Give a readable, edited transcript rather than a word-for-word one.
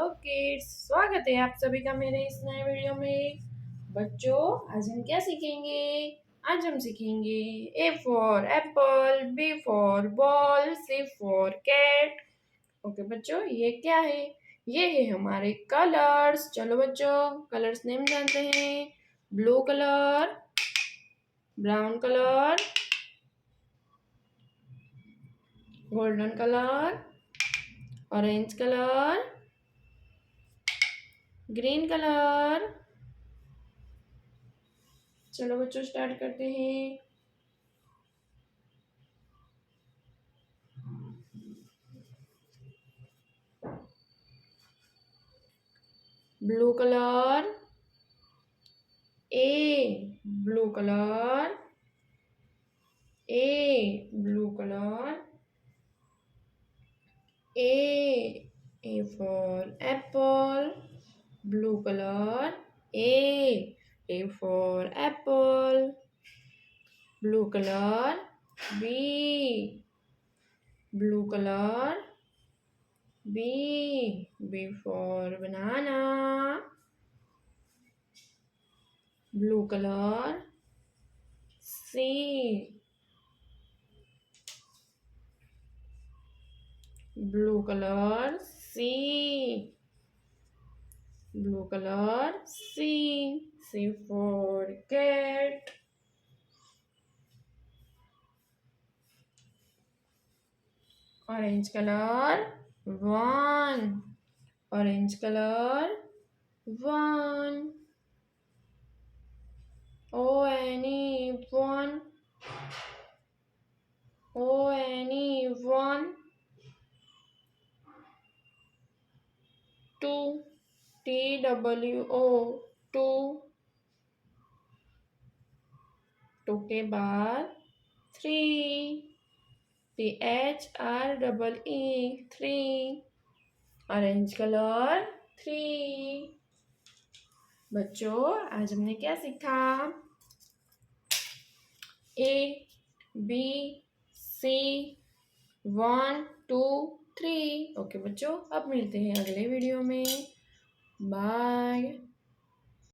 Hello kids, स्वागत है आप सभी का मेरे इस नए वीडियो में। बच्चों, आज हम क्या सीखेंगे? आज हम सीखेंगे A for apple, B for ball, C for cat. Okay बच्चों, ये क्या है? ये है हमारे कलर्स। चलो बच्चों, कलर्स नेम जानते हैं। Blue colour, brown colour, golden colour, orange colour, green colour. चलो बच्चों, स्टार्ट करते हैं। Blue colour, A blue colour, blue colour, A for apple, blue colour, A for apple, blue colour, B blue colour, B for banana, blue colour, C blue colour, blue colour, C for cat, orange colour, one, orange colour, one, one, one, two, TWO, two, two के बाद three, THREE, three, orange colour, three. बच्चों, आज हमने क्या सीखा? A B C 1 2 3। Okay बच्चों, अब मिलते हैं अगले वीडियो में। बाय।